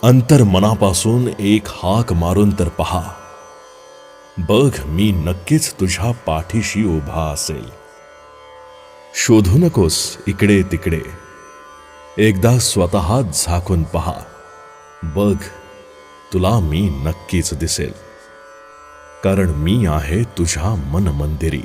अंतर मनापासून एक हाक मारून तर पहा. बघ मी नक्कीच तुझ्या पाठीशी उभा असेल. शोधू नकोस इकडे तिकडे, एकदा स्वतःच झाकून पहा. बघ तुला मी नक्कीच दिसेल, कारण मी आहे तुझ्या मन मंदिरी.